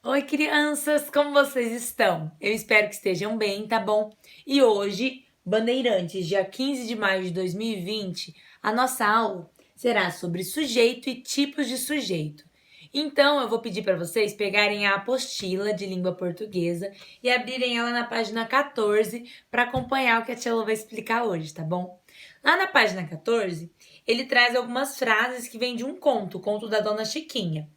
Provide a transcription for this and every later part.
Oi, crianças, como vocês estão? Eu espero que estejam bem, tá bom? E hoje, Bandeirantes, dia 15 de maio de 2020, a nossa aula será sobre sujeito e tipos de sujeito. Então, eu vou pedir para vocês pegarem a apostila de língua portuguesa e abrirem ela na página 14 para acompanhar o que a tia Lô vai explicar hoje, tá bom? Lá na página 14, ele traz algumas frases que vêm de um conto, o conto da Dona Chiquinha.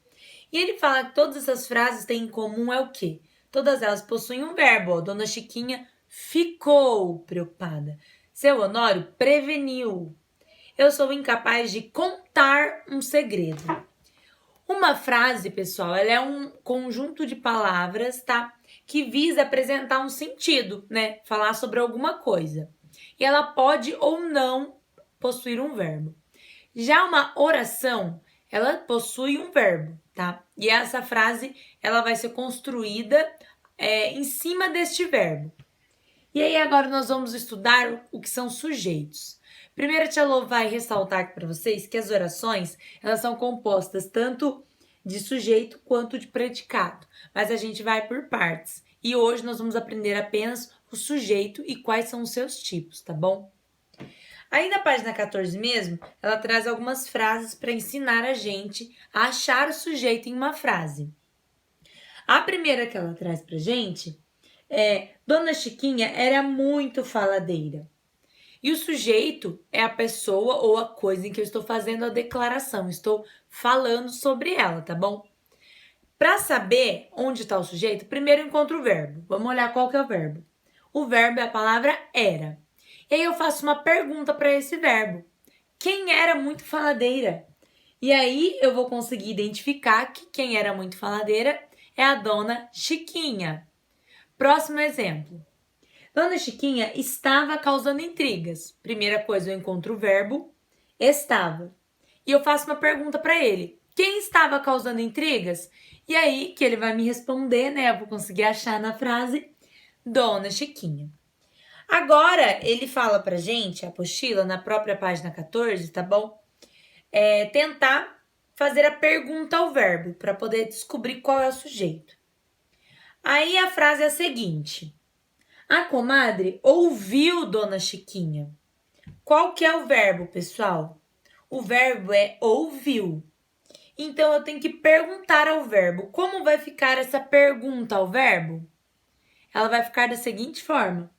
E ele fala que todas essas frases têm em comum é o quê? Todas elas possuem um verbo. Ó. Dona Chiquinha ficou preocupada. Seu Honório preveniu. Eu sou incapaz de contar um segredo. Uma frase, pessoal, ela é um conjunto de palavras, tá? Que visa apresentar um sentido, né? Falar sobre alguma coisa. E ela pode ou não possuir um verbo. Já uma oração, ela possui um verbo, tá? E essa frase, ela vai ser construída em cima deste verbo. E aí agora nós vamos estudar o que são sujeitos. Primeiro a Tia Lô vai ressaltar aqui para vocês que as orações, elas são compostas tanto de sujeito quanto de predicado, mas a gente vai por partes. E hoje nós vamos aprender apenas o sujeito e quais são os seus tipos, tá bom? Aí na página 14 mesmo, ela traz algumas frases para ensinar a gente a achar o sujeito em uma frase. A primeira que ela traz pra gente é: Dona Chiquinha era muito faladeira. E o sujeito é a pessoa ou a coisa em que eu estou fazendo a declaração, estou falando sobre ela, tá bom? Para saber onde está o sujeito, primeiro eu encontro o verbo. Vamos olhar qual que é o verbo. O verbo é a palavra era. E aí eu faço uma pergunta para esse verbo. Quem era muito faladeira? E aí eu vou conseguir identificar que quem era muito faladeira é a Dona Chiquinha. Próximo exemplo. Dona Chiquinha estava causando intrigas. Primeira coisa, eu encontro o verbo estava. E eu faço uma pergunta para ele. Quem estava causando intrigas? E aí que ele vai me responder, né? Eu vou conseguir achar na frase Dona Chiquinha. Agora, ele fala pra gente, a apostila, na própria página 14, tá bom? Tentar fazer a pergunta ao verbo, para poder descobrir qual é o sujeito. Aí a frase é a seguinte. A comadre ouviu Dona Chiquinha. Qual que é o verbo, pessoal? O verbo é ouviu. Então, eu tenho que perguntar ao verbo. Como vai ficar essa pergunta ao verbo? Ela vai ficar da seguinte forma.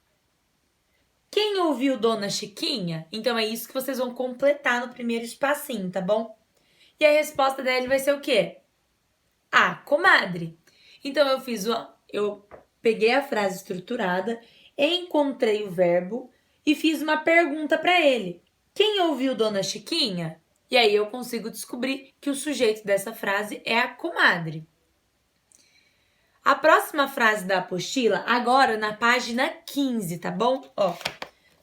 Quem ouviu Dona Chiquinha? Então, é isso que vocês vão completar no primeiro espacinho, tá bom? E a resposta dele vai ser o quê? A comadre. Então, eu peguei a frase estruturada, encontrei o verbo e fiz uma pergunta para ele. Quem ouviu Dona Chiquinha? E aí eu consigo descobrir que o sujeito dessa frase é a comadre. A próxima frase da apostila, agora na página 15, tá bom? Ó,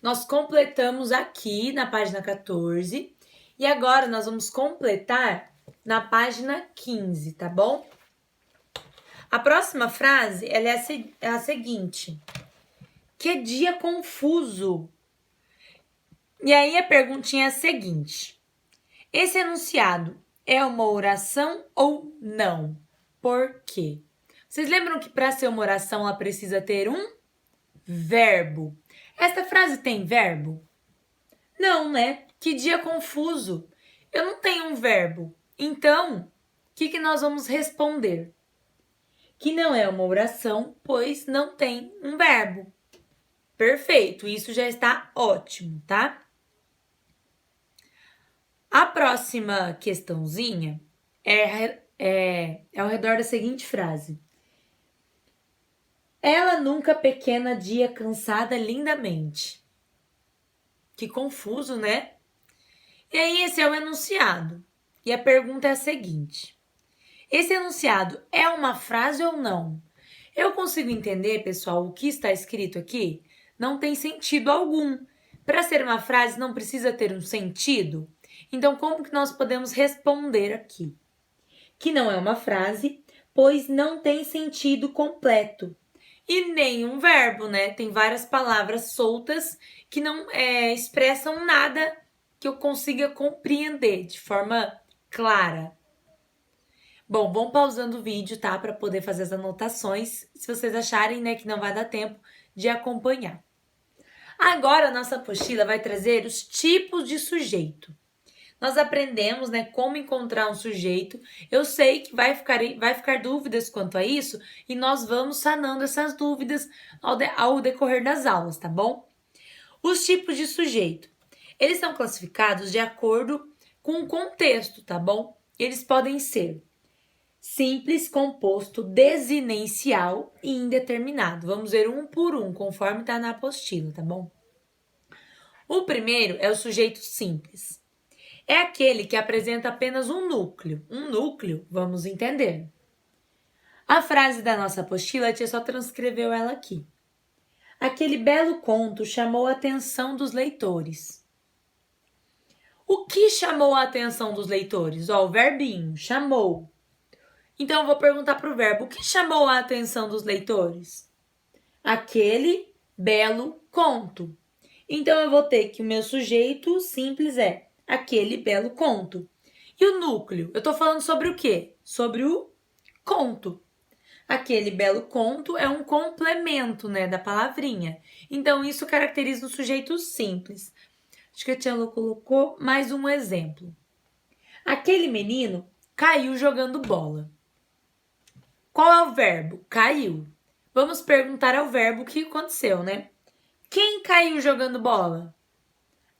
nós completamos aqui na página 14 e agora nós vamos completar na página 15, tá bom? A próxima frase ela é a seguinte. Que dia confuso! E aí a perguntinha é a seguinte. Esse enunciado é uma oração ou não? Por quê? Vocês lembram que para ser uma oração ela precisa ter um verbo? Esta frase tem verbo? Não, né? Que dia confuso! Eu não tenho um verbo. Então, o que nós vamos responder? Que não é uma oração, pois não tem um verbo. Perfeito, isso já está ótimo, tá? A próxima questãozinha é ao redor da seguinte frase. Ela nunca pequena dia cansada lindamente. Que confuso, né? E aí esse é o enunciado. E a pergunta é a seguinte. Esse enunciado é uma frase ou não? Eu consigo entender, pessoal, o que está escrito aqui? Não tem sentido algum. Para ser uma frase não precisa ter um sentido? Então, como que nós podemos responder aqui? Que não é uma frase, pois não tem sentido completo. E nenhum verbo, né? Tem várias palavras soltas que não expressam nada que eu consiga compreender de forma clara. Bom, vão pausando o vídeo, tá? Para poder fazer as anotações, se vocês acharem, né, que não vai dar tempo de acompanhar. Agora, a nossa apostila vai trazer os tipos de sujeito. Nós aprendemos, né, como encontrar um sujeito. Eu sei que vai ficar dúvidas quanto a isso e nós vamos sanando essas dúvidas ao decorrer das aulas, tá bom? Os tipos de sujeito. Eles são classificados de acordo com o contexto, tá bom? Eles podem ser simples, composto, desinencial e indeterminado. Vamos ver um por um, conforme está na apostila, tá bom? O primeiro é o sujeito simples. É aquele que apresenta apenas um núcleo. Um núcleo, vamos entender. A frase da nossa apostila, a tia só transcreveu ela aqui. Aquele belo conto chamou a atenção dos leitores. O que chamou a atenção dos leitores? Ó, o verbinho, chamou. Então, eu vou perguntar para o verbo. O que chamou a atenção dos leitores? Aquele belo conto. Então, eu vou ter que o meu sujeito simples é aquele belo conto. E o núcleo? Eu estou falando sobre o quê? Sobre o conto. Aquele belo conto é um complemento, né, da palavrinha. Então, isso caracteriza um sujeito simples. Acho que a tia Lu colocou mais um exemplo. Aquele menino caiu jogando bola. Qual é o verbo? Caiu. Vamos perguntar ao verbo o que aconteceu, né? Quem caiu jogando bola?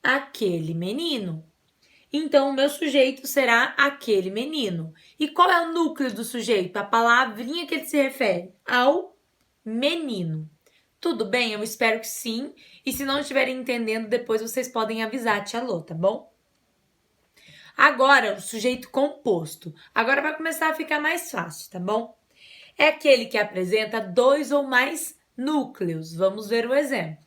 Aquele menino. Então, o meu sujeito será aquele menino. E qual é o núcleo do sujeito? A palavrinha que ele se refere? Ao menino. Tudo bem? Eu espero que sim. E se não estiverem entendendo, depois vocês podem avisar a tia Lô, tá bom? Agora, o sujeito composto. Agora vai começar a ficar mais fácil, tá bom? É aquele que apresenta dois ou mais núcleos. Vamos ver o exemplo.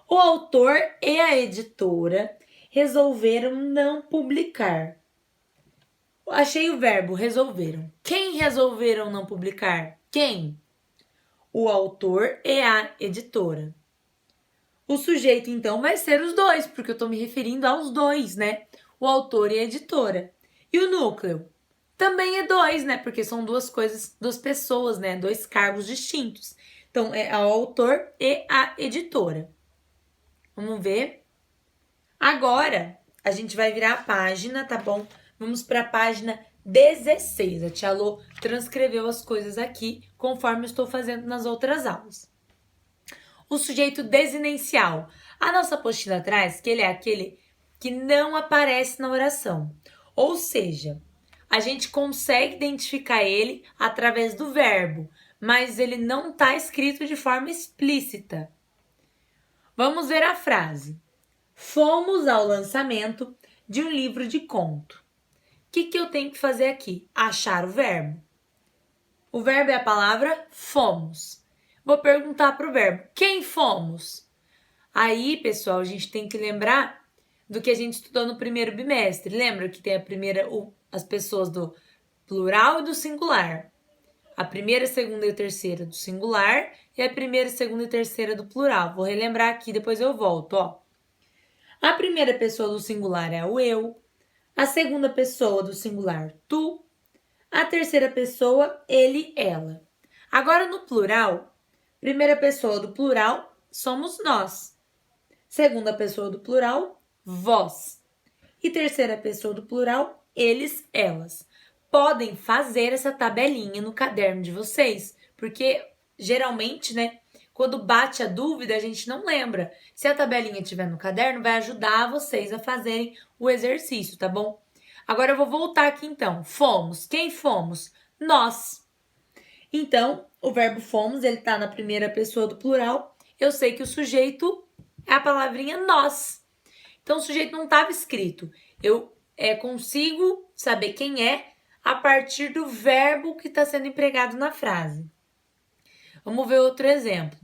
O autor e a editora resolveram não publicar. Achei o verbo resolveram. Quem resolveram não publicar? Quem? O autor e a editora. O sujeito, então, vai ser os dois, porque eu estou me referindo aos dois, né? O autor e a editora. E o núcleo? Também é dois, né? Porque são duas coisas, duas pessoas, né? Dois cargos distintos. Então, é o autor e a editora. Vamos ver? Agora, a gente vai virar a página, tá bom? Vamos para a página 16. A tia Lô transcreveu as coisas aqui, conforme eu estou fazendo nas outras aulas. O sujeito desinencial. A nossa apostila traz que ele é aquele que não aparece na oração. Ou seja, a gente consegue identificar ele através do verbo, mas ele não está escrito de forma explícita. Vamos ver a frase. Fomos ao lançamento de um livro de conto. O que eu tenho que fazer aqui? Achar o verbo. O verbo é a palavra fomos. Vou perguntar para o verbo. Quem fomos? Aí, pessoal, a gente tem que lembrar do que a gente estudou no primeiro bimestre. Lembra que tem as pessoas do plural e do singular. A primeira, segunda e terceira do singular e a primeira, segunda e terceira do plural. Vou relembrar aqui, depois eu volto, ó. A primeira pessoa do singular é o eu. A segunda pessoa do singular, tu. A terceira pessoa, ele, ela. Agora, no plural, primeira pessoa do plural, somos nós. Segunda pessoa do plural, vós. E terceira pessoa do plural, eles, elas. Podem fazer essa tabelinha no caderno de vocês, porque geralmente, né, quando bate a dúvida, a gente não lembra. Se a tabelinha estiver no caderno, vai ajudar vocês a fazerem o exercício, tá bom? Agora eu vou voltar aqui então. Fomos. Quem fomos? Nós. Então, o verbo fomos, ele tá na primeira pessoa do plural. Eu sei que o sujeito é a palavrinha nós. Então, o sujeito não estava escrito. Eu consigo saber quem é a partir do verbo que está sendo empregado na frase. Vamos ver outro exemplo.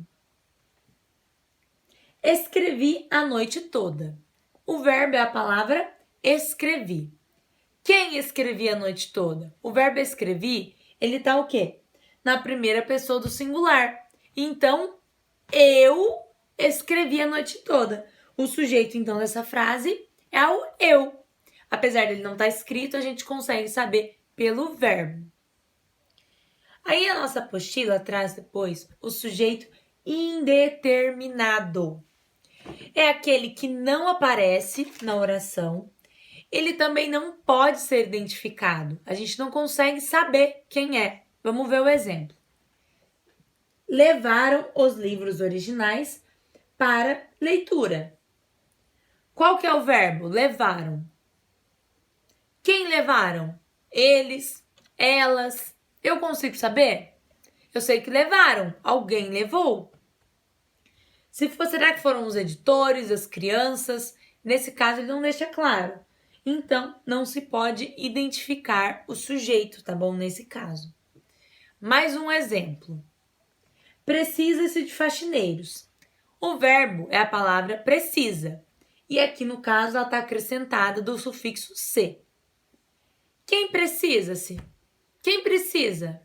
Escrevi a noite toda. O verbo é a palavra escrevi. Quem escrevia a noite toda? O verbo escrevi, ele tá o quê? Na primeira pessoa do singular. Então, eu escrevi a noite toda. O sujeito, então, dessa frase é o eu. Apesar dele não estar escrito, a gente consegue saber pelo verbo. Aí a nossa apostila traz depois o sujeito indeterminado. É aquele que não aparece na oração. Ele também não pode ser identificado. A gente não consegue saber quem é. Vamos ver o exemplo. Levaram os livros originais para leitura. Qual que é o verbo? Levaram. Quem levaram? Eles, elas. Eu consigo saber? Eu sei que levaram. Alguém levou. Será que foram os editores, as crianças? Nesse caso, ele não deixa claro. Então, não se pode identificar o sujeito, tá bom? Nesse caso. Mais um exemplo. Precisa-se de faxineiros. O verbo é a palavra precisa. E aqui, no caso, ela está acrescentada do sufixo se. Quem precisa-se? Quem precisa?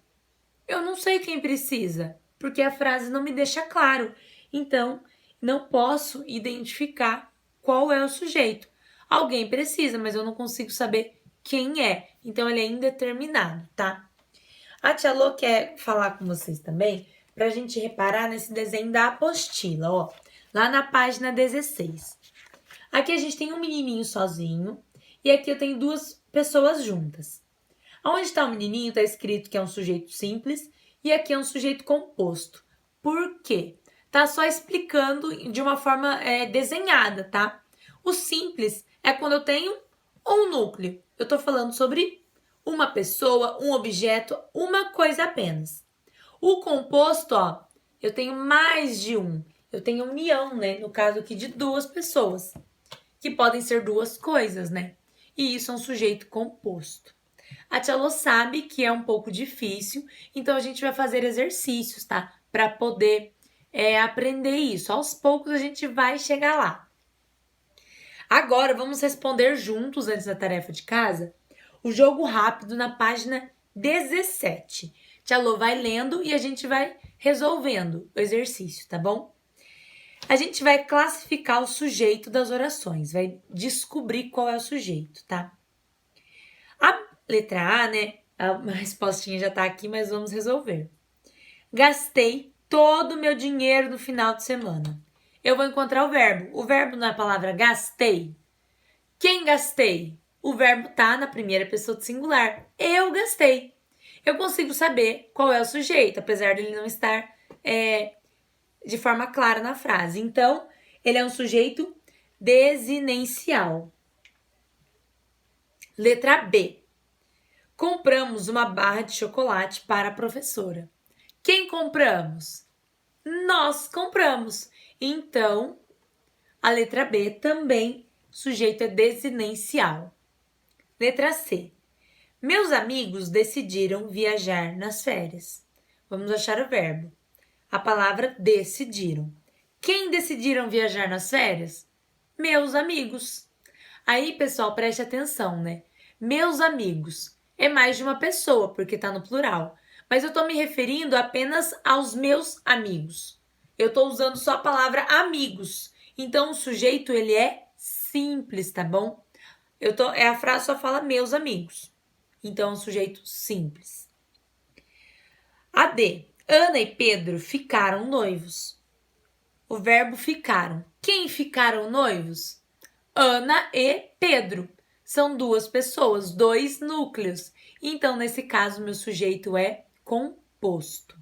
Eu não sei quem precisa, porque a frase não me deixa claro. Então, não posso identificar qual é o sujeito. Alguém precisa, mas eu não consigo saber quem é. Então, ele é indeterminado, tá? A tia Lô quer falar com vocês também para a gente reparar nesse desenho da apostila, ó. Lá na página 16. Aqui a gente tem um menininho sozinho e aqui eu tenho duas pessoas juntas. Onde está o menininho está escrito que é um sujeito simples e aqui é um sujeito composto. Por quê? Tá só explicando de uma forma desenhada, tá? O simples é quando eu tenho um núcleo. Eu tô falando sobre uma pessoa, um objeto, uma coisa apenas. O composto, ó, eu tenho mais de um. Eu tenho união, né? No caso aqui de duas pessoas, que podem ser duas coisas, né? E isso é um sujeito composto. A tia Lô sabe que é um pouco difícil, então a gente vai fazer exercícios, tá? Para poder aprender isso. Aos poucos a gente vai chegar lá. Agora vamos responder juntos, antes da tarefa de casa, o jogo rápido na página 17. Tia Lô vai lendo e a gente vai resolvendo o exercício, tá bom? A gente vai classificar o sujeito das orações, vai descobrir qual é o sujeito, tá? A letra A, né? A respostinha já tá aqui, mas vamos resolver. Gastei todo o meu dinheiro no final de semana. Eu vou encontrar o verbo. O verbo na palavra gastei. Quem gastei? O verbo tá na primeira pessoa do singular. Eu gastei. Eu consigo saber qual é o sujeito, apesar dele não estar de forma clara na frase. Então, ele é um sujeito desinencial. Letra B. Compramos uma barra de chocolate para a professora. Quem compramos? Nós compramos. Então, a letra B também, sujeito é desinencial. Letra C. Meus amigos decidiram viajar nas férias. Vamos achar o verbo. A palavra decidiram. Quem decidiram viajar nas férias? Meus amigos. Aí, pessoal, preste atenção, né? Meus amigos. É mais de uma pessoa, porque tá no plural. Mas eu tô me referindo apenas aos meus amigos. Eu tô usando só a palavra amigos. Então, o sujeito, ele é simples, tá bom? A frase só fala meus amigos. Então, é um sujeito simples. A D. Ana e Pedro ficaram noivos. O verbo ficaram. Quem ficaram noivos? Ana e Pedro. São duas pessoas, dois núcleos. Então, nesse caso, meu sujeito é composto.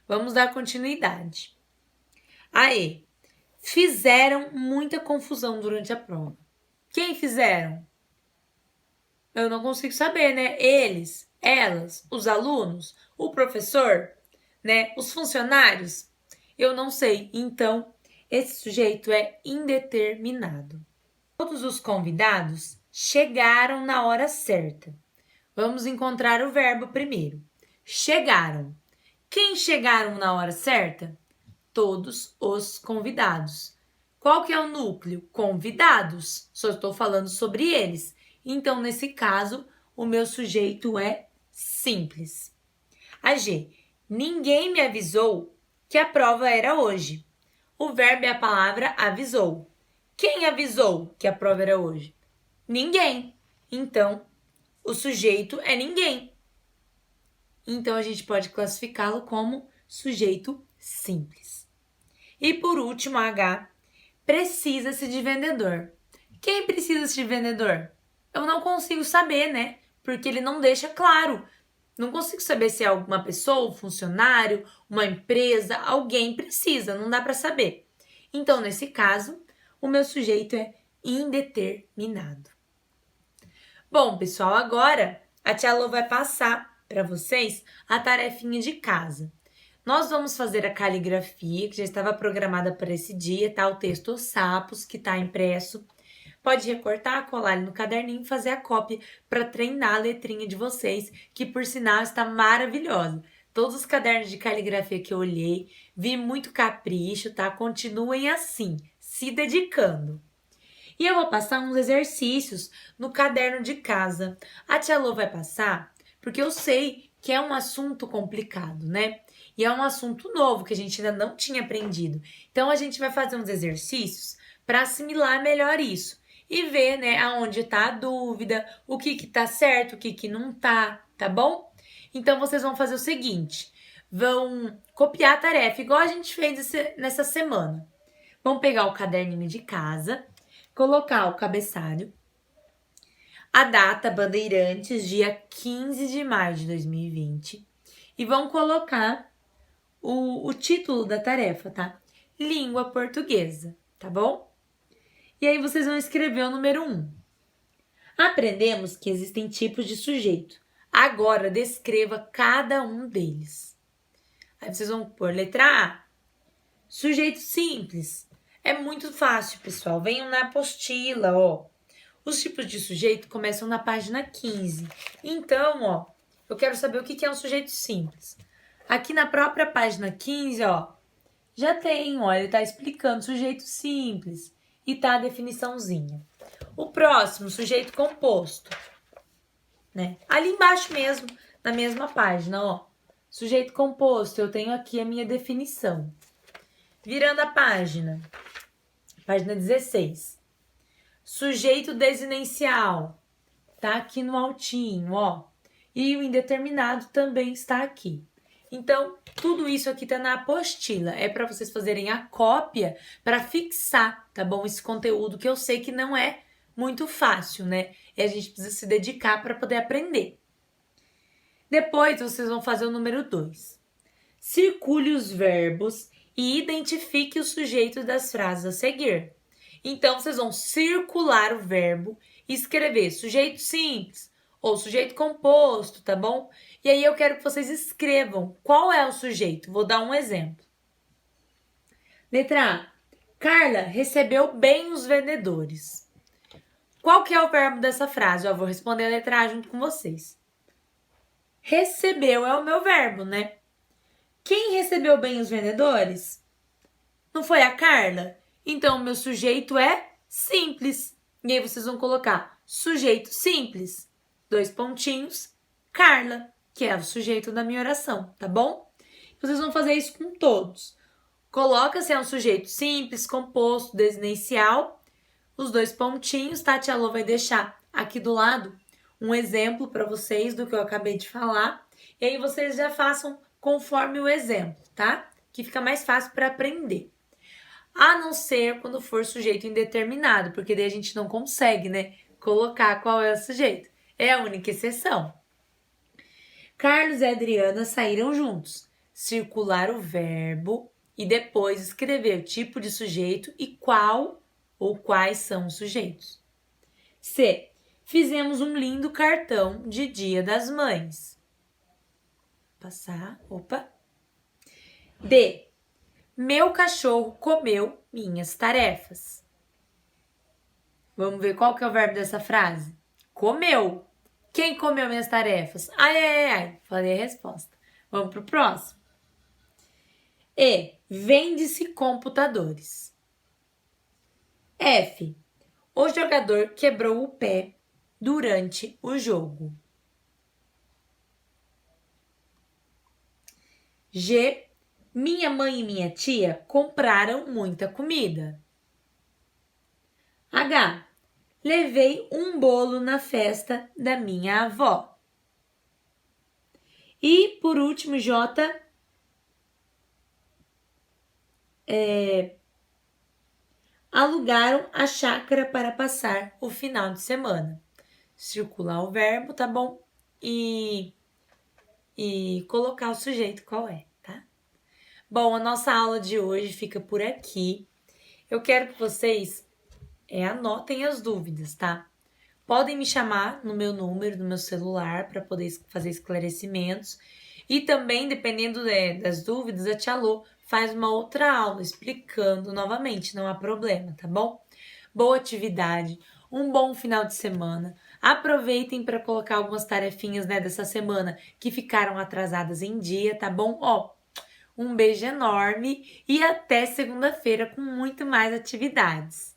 Vamos dar continuidade. A E. Fizeram muita confusão durante a prova. Quem fizeram? Eu não consigo saber, né? Eles, elas, os alunos, o professor, né? Os funcionários? Eu não sei. Então, esse sujeito é indeterminado. Todos os convidados chegaram na hora certa. Vamos encontrar o verbo primeiro. Chegaram. Quem chegaram na hora certa? Todos os convidados. Qual que é o núcleo? Convidados. Só estou falando sobre eles. Então, nesse caso, o meu sujeito é simples. A G. Ninguém me avisou que a prova era hoje. O verbo é a palavra avisou. Quem avisou que a prova era hoje? Ninguém. Então, o sujeito é ninguém. Então, a gente pode classificá-lo como sujeito simples. E por último, H, precisa-se de vendedor. Quem precisa de vendedor? Eu não consigo saber, né? Porque ele não deixa claro. Não consigo saber se é alguma pessoa, um funcionário, uma empresa, alguém precisa, não dá para saber. Então, nesse caso, o meu sujeito é indeterminado. Bom, pessoal, agora a tia Lô vai passar para vocês a tarefinha de casa. Nós vamos fazer a caligrafia, que já estava programada para esse dia, tá? O texto Os Sapos, que está impresso. Pode recortar, colar ali no caderninho e fazer a cópia para treinar a letrinha de vocês, que por sinal está maravilhosa. Todos os cadernos de caligrafia que eu olhei, vi muito capricho, tá? Continuem assim, se dedicando. E eu vou passar uns exercícios no caderno de casa. A tia Lô vai passar porque eu sei que é um assunto complicado, né? E é um assunto novo que a gente ainda não tinha aprendido. Então, a gente vai fazer uns exercícios para assimilar melhor isso. E ver, né, aonde tá a dúvida, o que tá certo, o que não tá bom? Então, vocês vão fazer o seguinte. Vão copiar a tarefa, igual a gente fez nessa semana. Vão pegar o caderninho de casa, colocar o cabeçalho, a data Bandeirantes, dia 15 de maio de 2020, e vão colocar o título da tarefa, tá? Língua portuguesa, tá bom? E aí vocês vão escrever o número 1. Aprendemos que existem tipos de sujeito. Agora descreva cada um deles. Aí vocês vão pôr letra A. Sujeito simples. É muito fácil, pessoal. Venham na apostila, ó. Os tipos de sujeito começam na página 15. Então, ó, eu quero saber o que é um sujeito simples. Aqui na própria página 15, ó, já tem, ó, ele tá explicando sujeito simples e tá a definiçãozinha. O próximo, sujeito composto, né? Ali embaixo mesmo, na mesma página, ó. Sujeito composto, eu tenho aqui a minha definição. Virando a página 16. Sujeito desinencial, tá aqui no altinho, ó. E o indeterminado também está aqui. Então, tudo isso aqui tá na apostila. É para vocês fazerem a cópia para fixar, tá bom? Esse conteúdo que eu sei que não é muito fácil, né? E a gente precisa se dedicar para poder aprender. Depois, vocês vão fazer o número 2. Circule os verbos e identifique os sujeitos das frases a seguir. Então, vocês vão circular o verbo e escrever sujeito simples ou sujeito composto, tá bom? E aí eu quero que vocês escrevam qual é o sujeito. Vou dar um exemplo. Letra A. Carla recebeu bem os vendedores. Qual que é o verbo dessa frase? Eu vou responder a letra A junto com vocês. Recebeu é o meu verbo, né? Quem recebeu bem os vendedores? Não foi a Carla? Então, o meu sujeito é simples. E aí, vocês vão colocar sujeito simples, 2 pontinhos, Carla, que é o sujeito da minha oração, tá bom? Vocês vão fazer isso com todos. Coloca se é um sujeito simples, composto, desinencial, os 2 pontinhos, tá? A tia Lô vai deixar aqui do lado um exemplo para vocês do que eu acabei de falar. E aí, vocês já façam conforme o exemplo, tá? Que fica mais fácil para aprender. A não ser quando for sujeito indeterminado, porque daí a gente não consegue, né, colocar qual é o sujeito. É a única exceção. Carlos e Adriana saíram juntos. Circular o verbo e depois escrever o tipo de sujeito e qual ou quais são os sujeitos. C. Fizemos um lindo cartão de Dia das Mães. Passar, opa. D. Meu cachorro comeu minhas tarefas. Vamos ver qual que é o verbo dessa frase? Comeu. Quem comeu minhas tarefas? Ai. Falei a resposta. Vamos pro próximo. E. Vende-se computadores. F. O jogador quebrou o pé durante o jogo. G. Minha mãe e minha tia compraram muita comida. H. levei um bolo na festa da minha avó. E, por último, J, alugaram a chácara para passar o final de semana. Circular o verbo, tá bom? E colocar o sujeito qual é, tá? Bom, a nossa aula de hoje fica por aqui. Eu quero que vocês anotem as dúvidas, tá? Podem me chamar no meu número, no meu celular, para poder fazer esclarecimentos. E também, dependendo das dúvidas, a Tia Lô faz uma outra aula explicando novamente, não há problema, tá bom? Boa atividade, um bom final de semana. Aproveitem para colocar algumas tarefinhas dessa semana que ficaram atrasadas em dia, tá bom? Um beijo enorme e até segunda-feira com muito mais atividades.